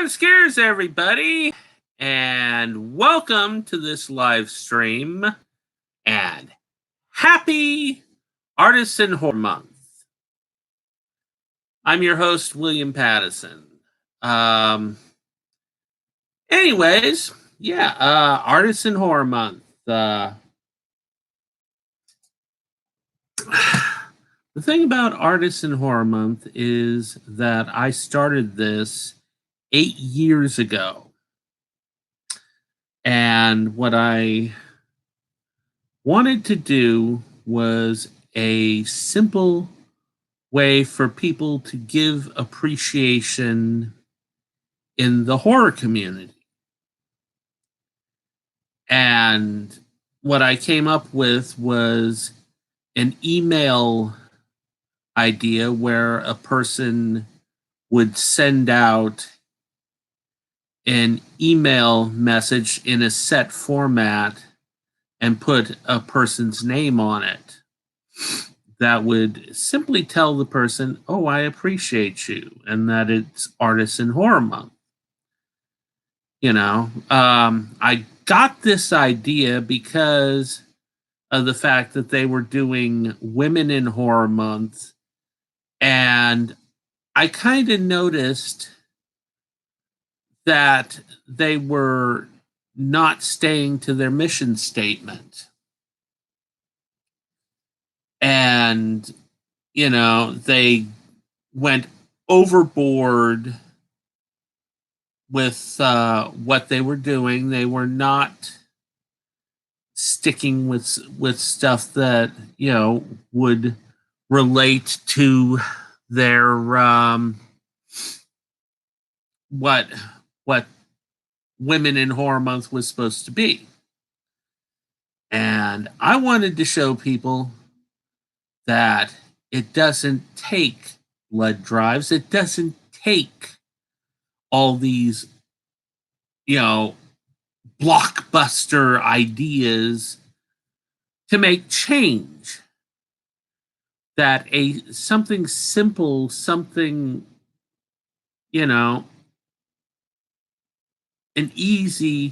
Time scares everybody, and welcome to this live stream. And happy Artisan Horror Month. I'm your host, William Pattison. Anyways, Artisan Horror Month. The thing about Artisan Horror Month is that I started this 8 years ago. And what I wanted to do was a simple way for people to give appreciation in the horror community. And what I came up with was an email idea where a person would send out an email message in a set format and put a person's name on it. That would simply tell the person, oh, I appreciate you, and that it's Artisan Horror Month. I got this idea because of the fact that they were doing Women in Horror Month, and I kind of noticed that they were not staying to their mission statement. And, they went overboard with what they were doing. They were not sticking with stuff that, would relate to their what Women in Horror Month was supposed to be. And I wanted to show people that it doesn't take blood drives. It doesn't take all these, blockbuster ideas to make change. That something simple, something, an easy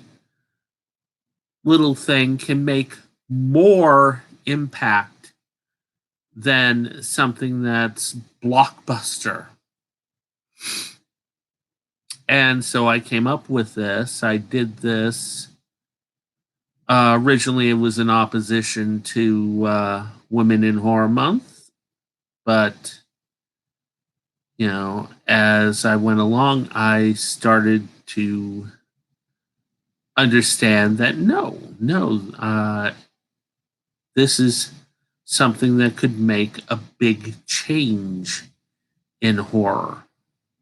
little thing can make more impact than something that's blockbuster. And so I came up with this. I did this. Originally, it was in opposition to Women in Horror Month. But, as I went along, I started to understand that no, this is something that could make a big change in horror.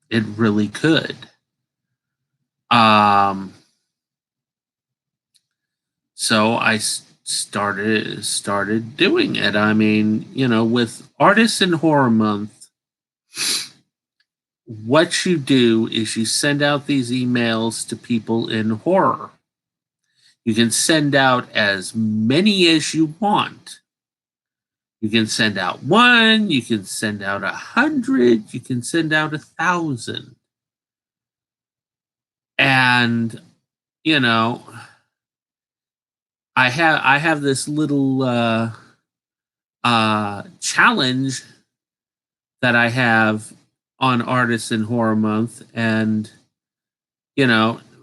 It really could. So I started doing it. I mean, with Artisan Horror Month, what you do is you send out these emails to people in horror. You can send out as many as you want. You can send out 1, you can send out 100, you can send out 1,000. And, I have this little challenge that I have on Artisan Horror Month, and,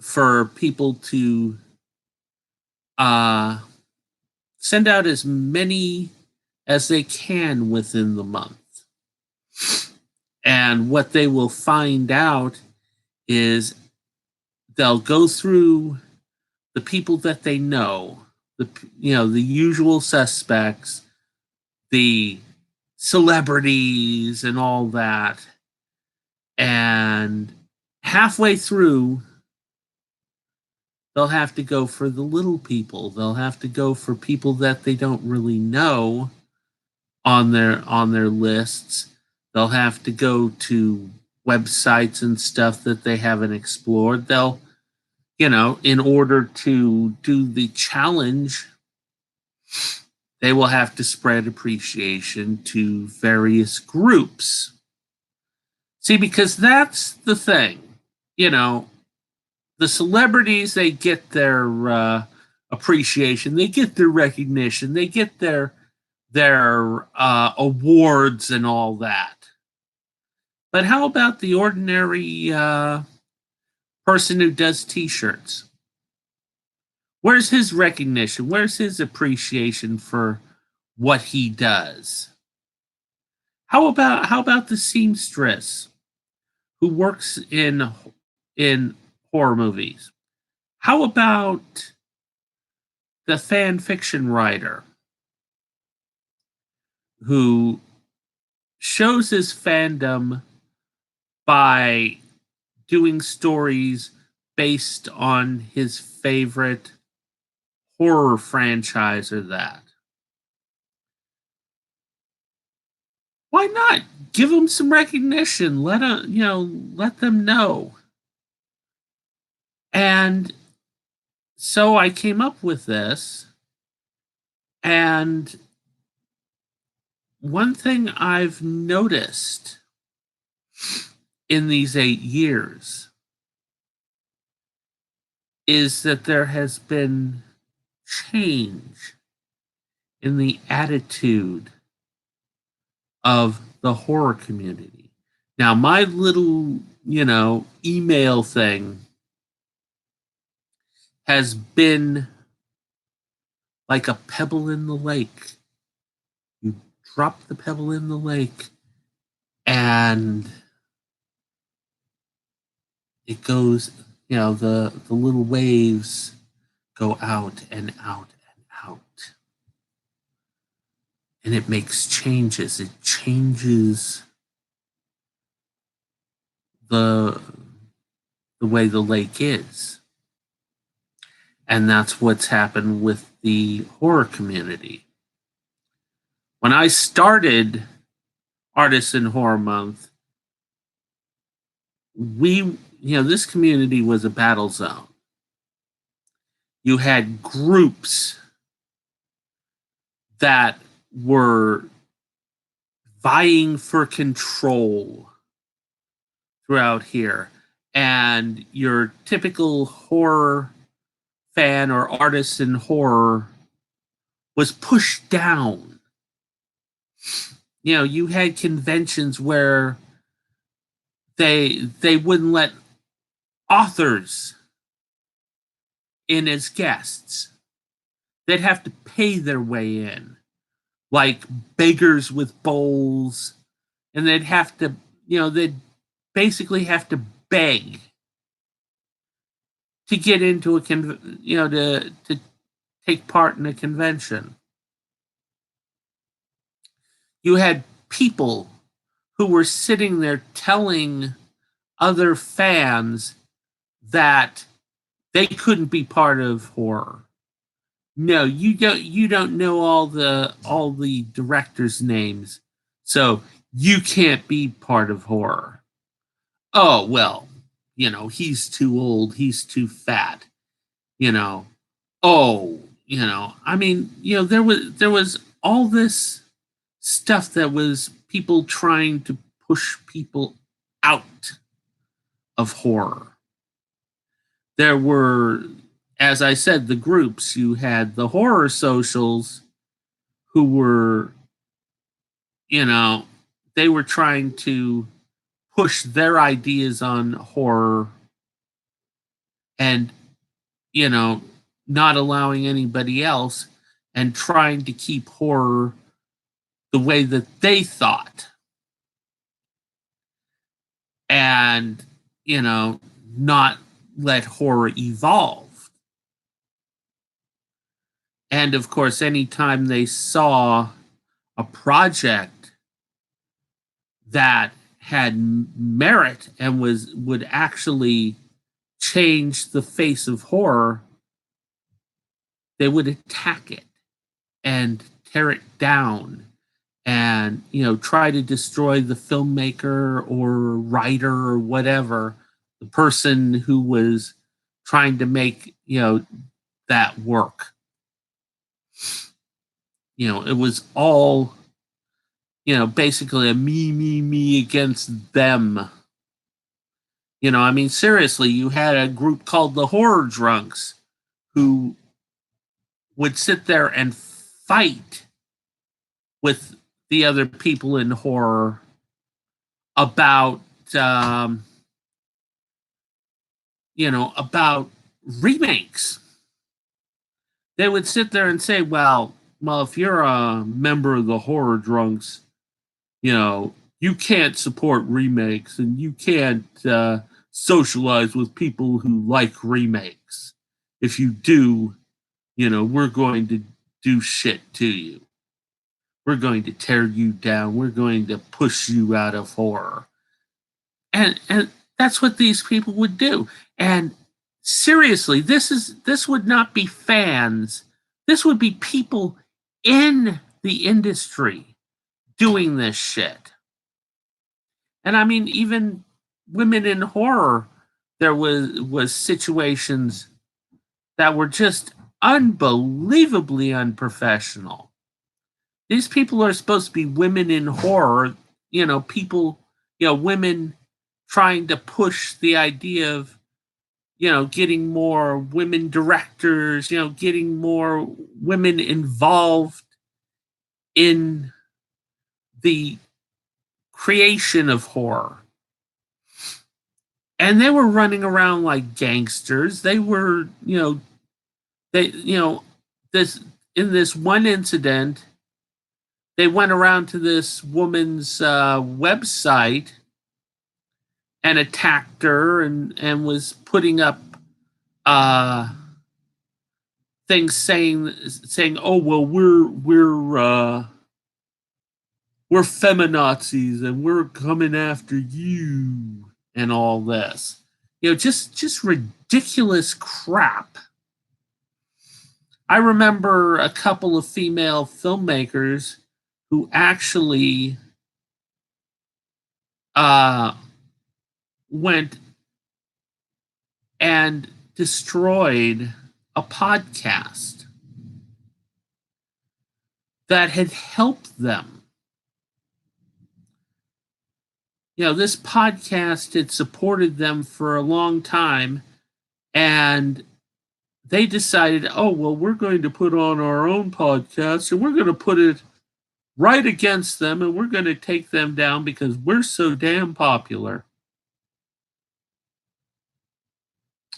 for people to send out as many as they can within the month. And what they will find out is they'll go through the people that they know, the usual suspects, the celebrities and all that. And halfway through, they'll have to go for the little people. They'll have to go for people that they don't really know on their lists. They'll have to go to websites and stuff that they haven't explored. They'll, in order to do the challenge, they will have to spread appreciation to various groups. See, because that's the thing, the celebrities, they get their appreciation, they get their recognition, they get their awards and all that. But how about the ordinary person who does T-shirts? Where's his recognition? Where's his appreciation for what he does? How about the seamstress who works in horror movies? How about the fan fiction writer who shows his fandom by doing stories based on his favorite horror franchise or that? Why not give them some recognition? Let them know. And so I came up with this, and one thing I've noticed in these 8 years is that there has been change in the attitude of the horror community. Now, my little, email thing has been like a pebble in the lake. You drop the pebble in the lake and it goes, the little waves go out and out and out. And it makes changes. It changes the way the lake is. And that's what's happened with the horror community. When I started Artists in Horror Month, this community was a battle zone. You had groups that were vying for control throughout here. And your typical horror fan or artist in horror was pushed down. You had conventions where they wouldn't let authors in as guests. They'd have to pay their way in, like beggars with bowls, and they'd have to, they'd basically have to beg to get into to take part in a convention. You had people who were sitting there telling other fans that they couldn't be part of horror. No, you don't know all the directors' names, so you can't be part of horror. Oh, well, he's too old, he's too fat. Oh, I mean, there was all this stuff that was people trying to push people out of horror. There were, as I said, the groups. You had the horror socials who were, they were trying to push their ideas on horror and, not allowing anybody else and trying to keep horror the way that they thought. And, not let horror evolve. And of course, anytime they saw a project that had merit and would actually change the face of horror, they would attack it and tear it down and try to destroy the filmmaker or writer or whatever, the person who was trying to make that work. It was all basically a me against them I mean, seriously, you had a group called the Horror Drunks who would sit there and fight with the other people in horror about, um, about remakes. They would sit there and say, well, if you're a member of the Horror Drunks, you can't support remakes and you can't socialize with people who like remakes. If you do, we're going to do shit to you. We're going to tear you down. We're going to push you out of horror. And that's what these people would do. And seriously, this would not be fans. This would be people in the industry doing this shit. And I mean, even women in horror, there was situations that were just unbelievably unprofessional. These people are supposed to be women in horror, people, women trying to push the idea of, getting more women directors, getting more women involved in the creation of horror. And they were running around like gangsters. They were, this in this one incident, they went around to this woman's website and attacked her and was putting up things saying, oh well, we're feminazis and we're coming after you and all this. Just ridiculous crap. I remember a couple of female filmmakers who actually went and destroyed a podcast that had helped them. This podcast had supported them for a long time, and they decided, oh, well, we're going to put on our own podcast and we're going to put it right against them and we're going to take them down because we're so damn popular.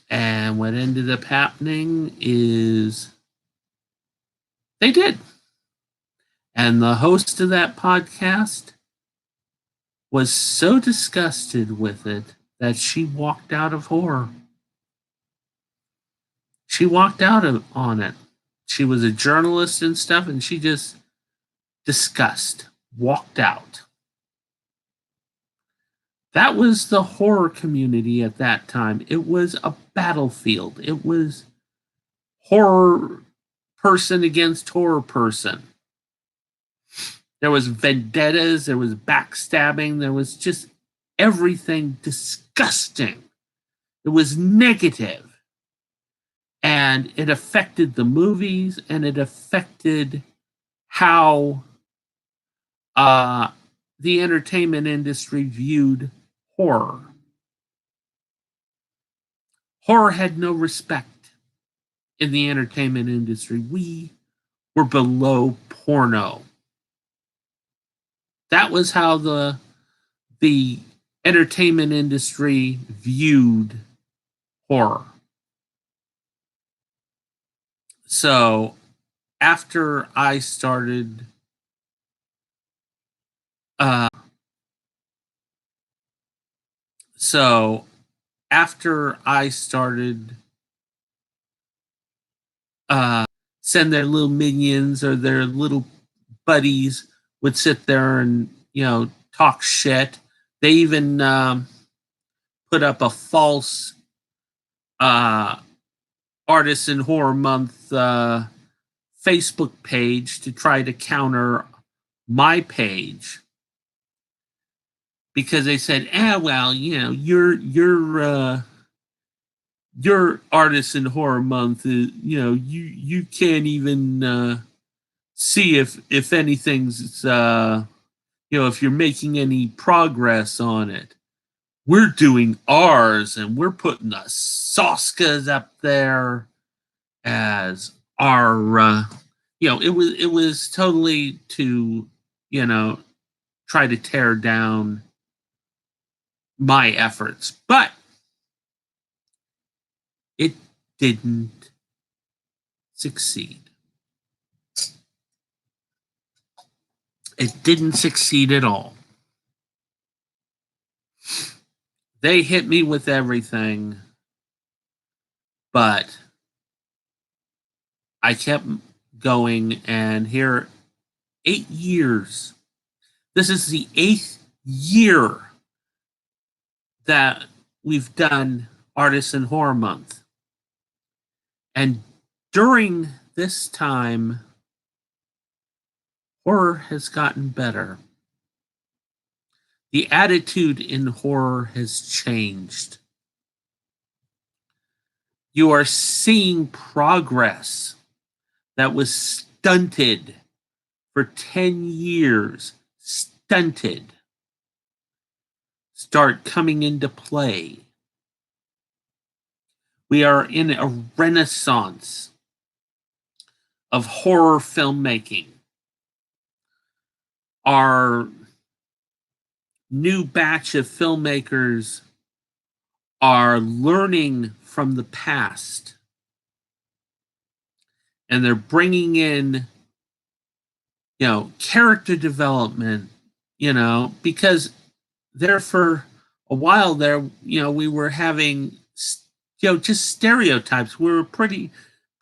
And what ended up happening is they did. And the host of that podcast was so disgusted with it that she walked out of horror. She walked out on it. She was a journalist and stuff, and she just walked out. That was the horror community at that time. It was a battlefield. It was horror person against horror person. There was vendettas, there was backstabbing, there was just everything disgusting. It was negative. And it affected the movies, and it affected how the entertainment industry viewed horror. Horror had no respect in the entertainment industry. We were below porno. That was how the entertainment industry viewed horror. So after I started send their little minions or their little buddies would sit there and talk shit. They even put up a false Artists in Horror Month Facebook page to try to counter my page because they said, well, your Artists in Horror Month is, you can't even see if anything's if you're making any progress on it. we're doing ours and we're putting the Soskas up there as our it was totally to you know try to tear down my efforts, but it didn't succeed. It didn't succeed at all. They hit me with everything, but I kept going, and here 8 years. This is the 8th year that we've done Artisan Horror Month. And during this time, horror has gotten better. The attitude in horror has changed. You are seeing progress that was stunted for 10 years, stunted, start coming into play. We are in a renaissance of horror filmmaking. Our new batch of filmmakers are learning from the past, and they're bringing in character development, because there for a while there, we were having just stereotypes. We were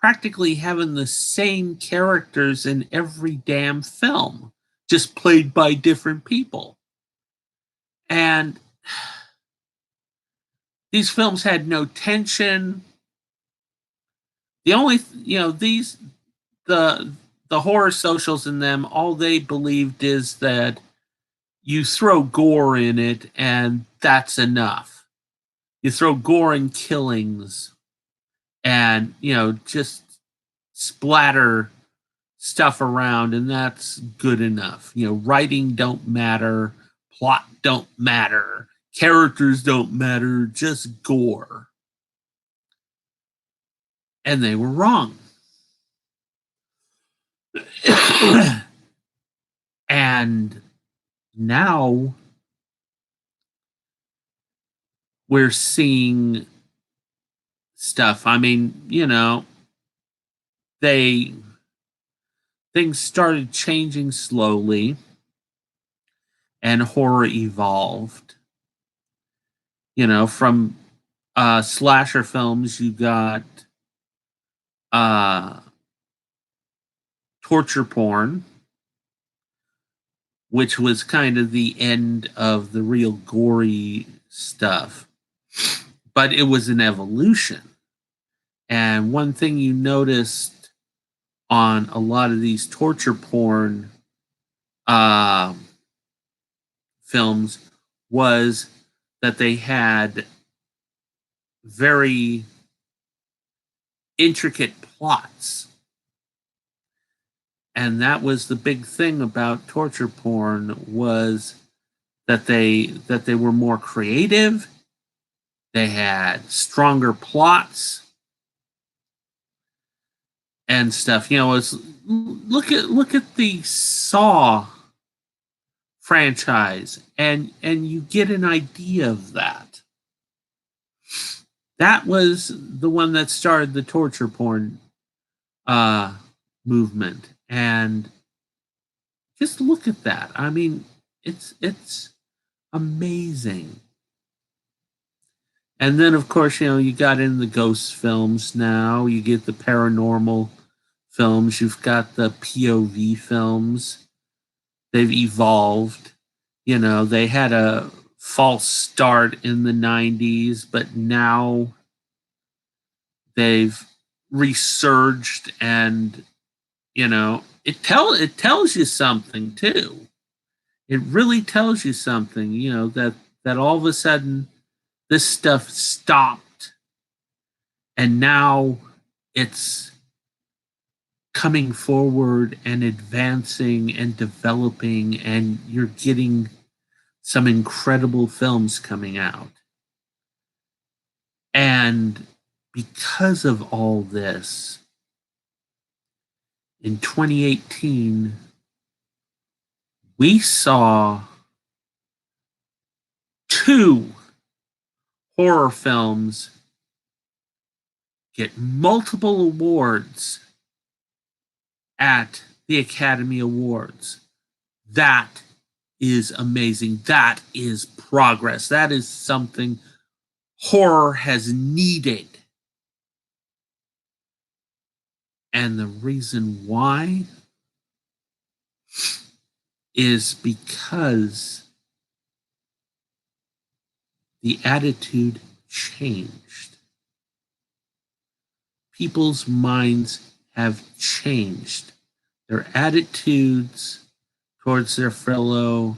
practically having the same characters in every damn film, just played by different people. And these films had no tension. The only, the horror socials in them, all they believed is that you throw gore in it and that's enough. You throw gore and killings and, just splatter stuff around and that's good enough. Writing don't matter, plot don't matter, characters don't matter, just gore. And they were wrong. And now we're seeing stuff. I mean, things started changing slowly and horror evolved. From slasher films, you got torture porn, which was kind of the end of the real gory stuff. But it was an evolution. And one thing you noticed on a lot of these torture porn films was that they had very intricate plots. And that was the big thing about torture porn, was that they were more creative. They had stronger plots and stuff. Look at the Saw franchise, and you get an idea of that. That was the one that started the torture porn movement. And just look at that. I mean, it's amazing. And then, of course, you got in the ghost films now. You get the paranormal films. You've got the POV films. They've evolved. They had a false start in the 90s, but now they've resurged, and it tells you something too. It really tells you something, that all of a sudden this stuff stopped and now it's coming forward and advancing and developing, and you're getting some incredible films coming out. And because of all this, in 2018, we saw 2 horror films get multiple awards at the Academy Awards. That is amazing. That is progress. That is something horror has needed. And the reason why is because the attitude changed. People's minds have changed. Their attitudes towards their fellow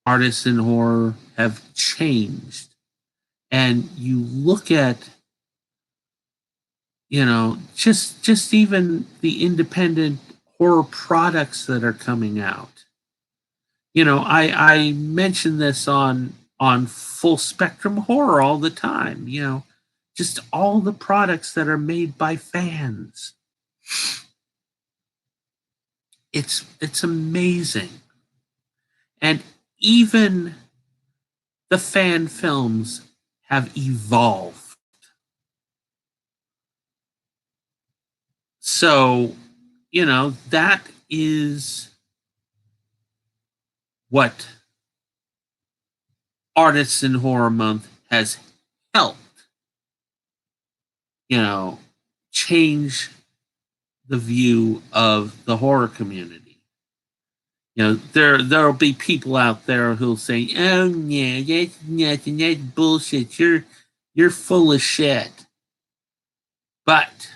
artists in horror have changed. And you look at, just even the independent horror products that are coming out. I mention this on Full Spectrum Horror all the time. Just all the products that are made by fans. It's amazing. And even the fan films have evolved. So, that is what Artists in Horror Month has helped, change the view of the horror community. There'll be people out there who'll say, "Oh yeah, that's nothing, that's bullshit. You're full of shit." But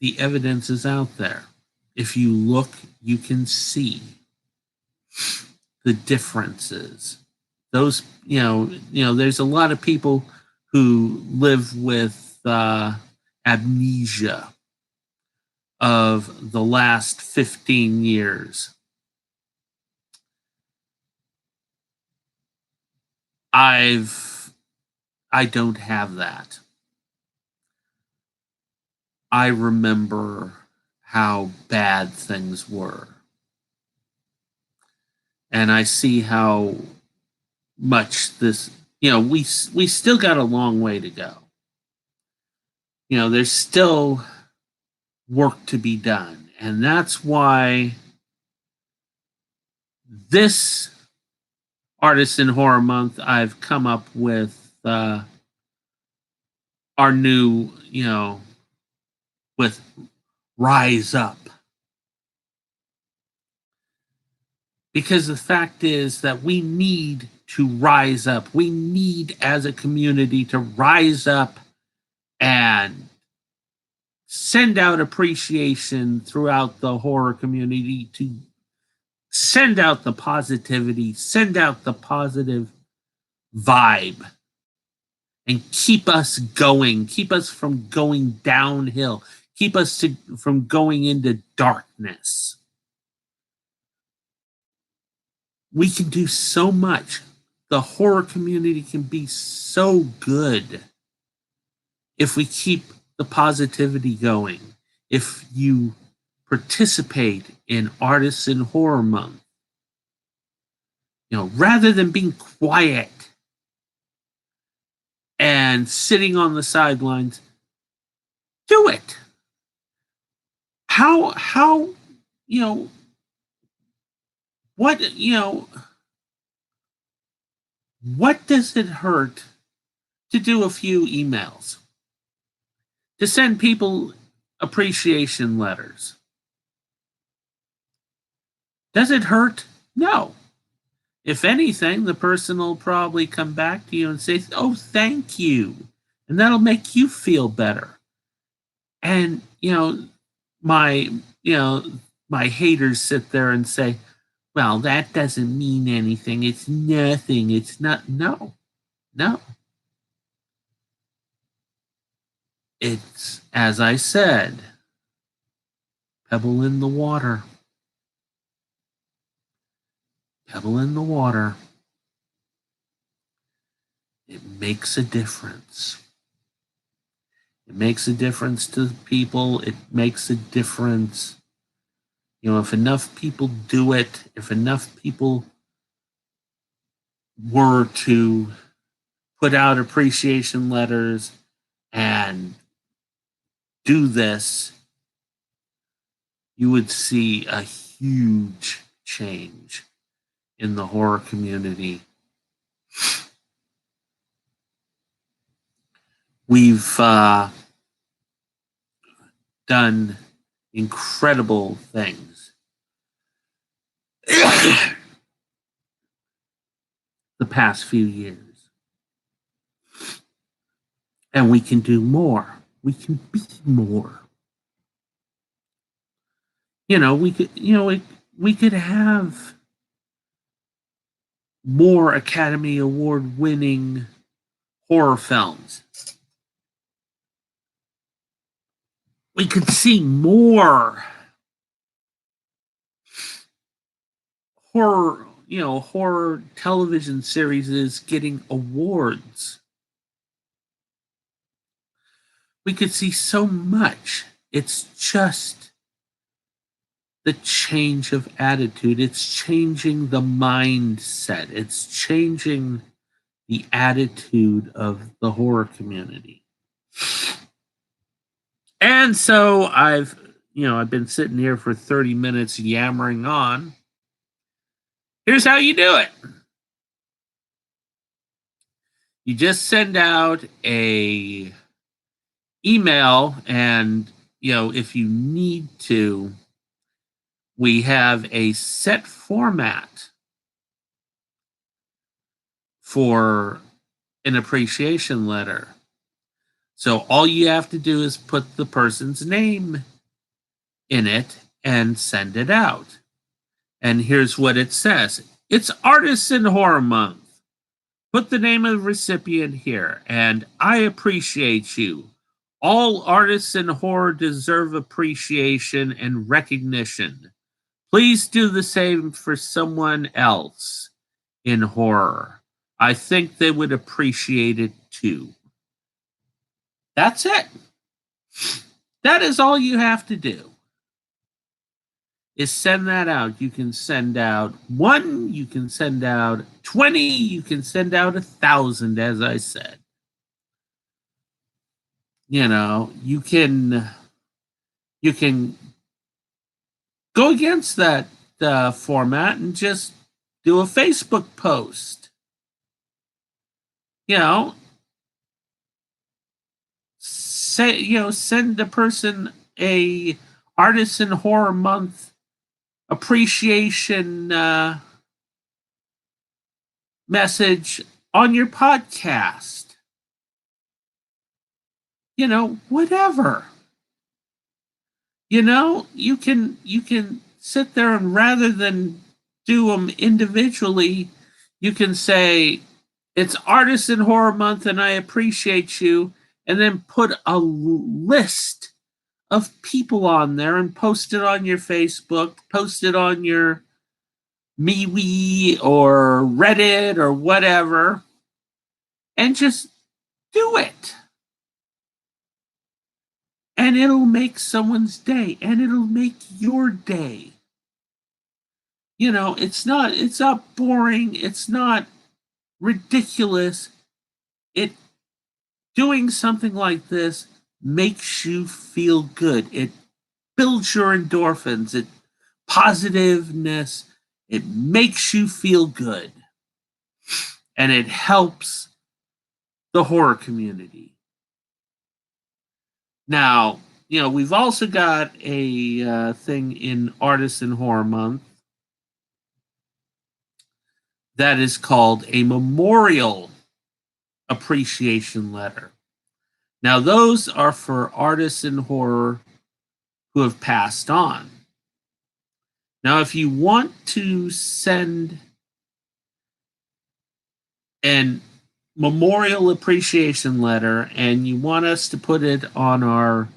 the evidence is out there. If you look, you can see the differences. Those, there's a lot of people who live with amnesia of the last 15 years. I don't have that. I remember how bad things were. And I see how much this, we still got a long way to go. There's still work to be done. And that's why this Artists in Horror Month, I've come up with our new, with Rise Up. Because the fact is that we need to rise up. We need, as a community, to rise up and send out appreciation throughout the horror community, to send out the positivity, send out the positive vibe, and keep us going, keep us from going downhill, keep us from going into darkness. We can do so much. The horror community can be so good if we keep the positivity going. If you participate in Artists in Horror Month, rather than being quiet and sitting on the sidelines, do it. How what does it hurt to do a few emails, to send people appreciation letters? Does it hurt? No. If anything, the person will probably come back to you and say, "Oh, thank you." And that'll make you feel better. And, my, my haters sit there and say, "Well, that doesn't mean anything. It's nothing. It's not." No. It's, as I said, pebble in the water. pebble in the water. It makes a difference. It makes a difference to people. It makes a difference. If enough people do it, if enough people were to put out appreciation letters and do this, you would see a huge change in the horror community. We've done incredible things the past few years. And we can do more. We can be more. We could have more Academy Award winning horror films. We could see more horror television series getting awards. We could see so much. It's just the change of attitude. It's changing the mindset. It's changing the attitude of the horror community. And so I've been sitting here for 30 minutes yammering on. Here's how you do it. You just send out a email, and if you need to, we have a set format for an appreciation letter. So all you have to do is put the person's name in it and send it out. And here's what it says. It's Artists in Horror Month. Put the name of the recipient here, and I appreciate you. All artists in horror deserve appreciation and recognition. Please do the same for someone else in horror. I think they would appreciate it too. That's it. That is all you have to do. Is send that out. You can send out 1, you can send out 20, you can send out 1,000, as I said. You can go against that format and just do a Facebook post. Send the person a Artists in Horror Month appreciation message on your podcast. Whatever. You can sit there, and rather than do them individually, you can say, it's Artists in Horror Month and I appreciate you, and then put a list of people on there and post it on your Facebook, post it on your MeWe or Reddit or whatever, and just do it. And it'll make someone's day, and it'll make your day. It's not boring, it's not ridiculous. Doing something like this makes you feel good. It builds your endorphins, it positiveness, it makes you feel good. And it helps the horror community. Now, we've also got a thing in Artists in Horror Month that is called a memorial appreciation letter. Now, those are for artists in horror who have passed on. Now, if you want to send an memorial appreciation letter and you want us to put it on our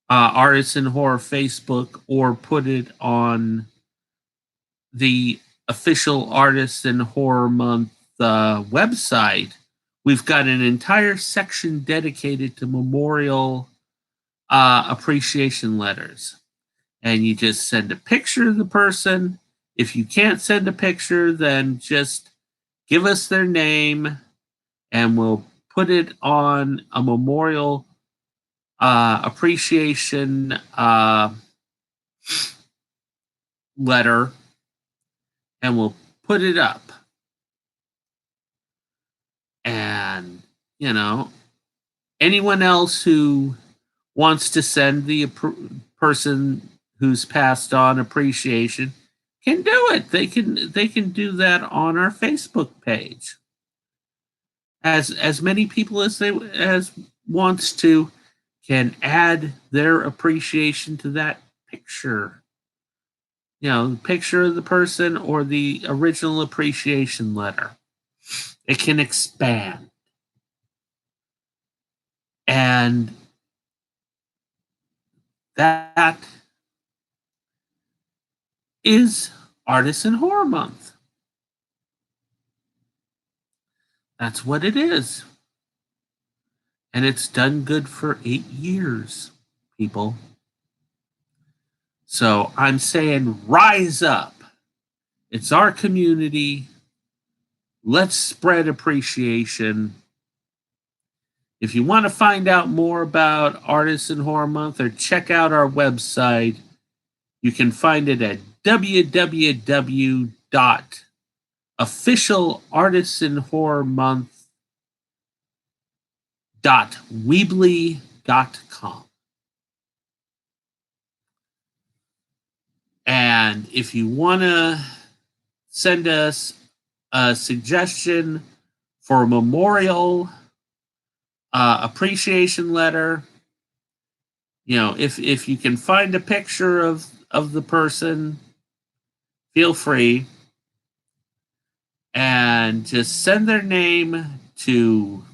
Artists in Horror Facebook, or put it on the official Artists in Horror Month website, we've got an entire section dedicated to memorial appreciation letters. And you just send a picture of the person. If you can't send a picture, then just give us their name and we'll put it on a memorial appreciation letter and we'll put it up. And, you know, anyone else who wants to send the person who's passed on appreciation can do it. They can do that on our Facebook page. As many people as wants to can add their appreciation to that picture. You know, the picture of the person or the original appreciation letter. It can expand. And that is Artists in Horror Month. That's what it is. And it's done good for 8 years, people. So I'm saying rise up. It's our community. Let's spread appreciation. If you want to find out more about Artists in Horror Month or check out our website, you can find it at www.officialartistinhorrormonth.weebly.com. And if you want to send us a suggestion for a memorial appreciation letter, you know, if you can find a picture of the person, feel free and just send their name to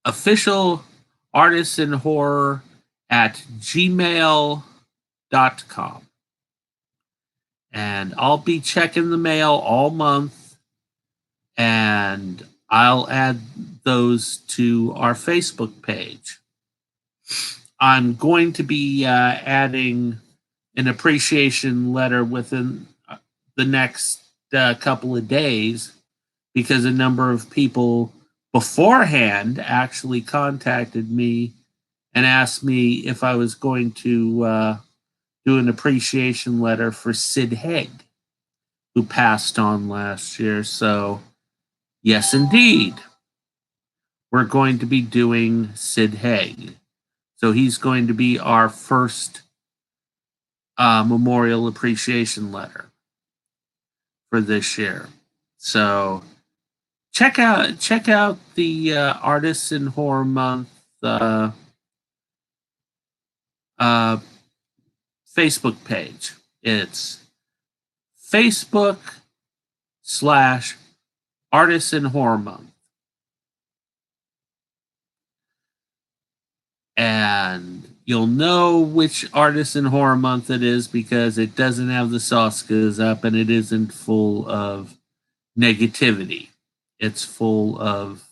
officialartistinhorror@gmail.com. And I'll be checking the mail all month, and I'll add those to our Facebook page. I'm going to be adding an appreciation letter within the next couple of days because a number of people beforehand actually contacted me and asked me if I was going to do an appreciation letter for Sid Haig, who passed on last year. So, yes, indeed, we're going to be doing Sid Haig. So he's going to be our first memorial appreciation letter for this year. So check out the Artists in Horror Month Facebook page. It's Facebook/Artists in Horror Month. And you'll know which Artists in Horror Month it is because it doesn't have the Soskas up and it isn't full of negativity. It's full of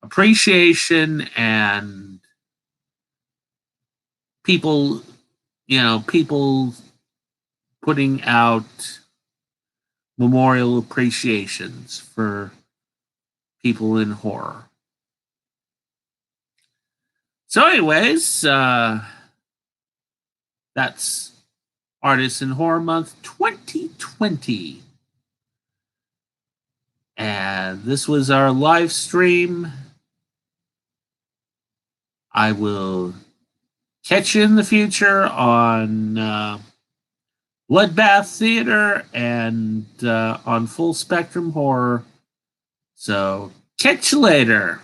appreciation and people putting out memorial appreciations for people in horror. So anyways, that's Artists in Horror Month 2020. And this was our live stream. I will catch you in the future on Bloodbath Theater and on Full Spectrum Horror. So catch you later.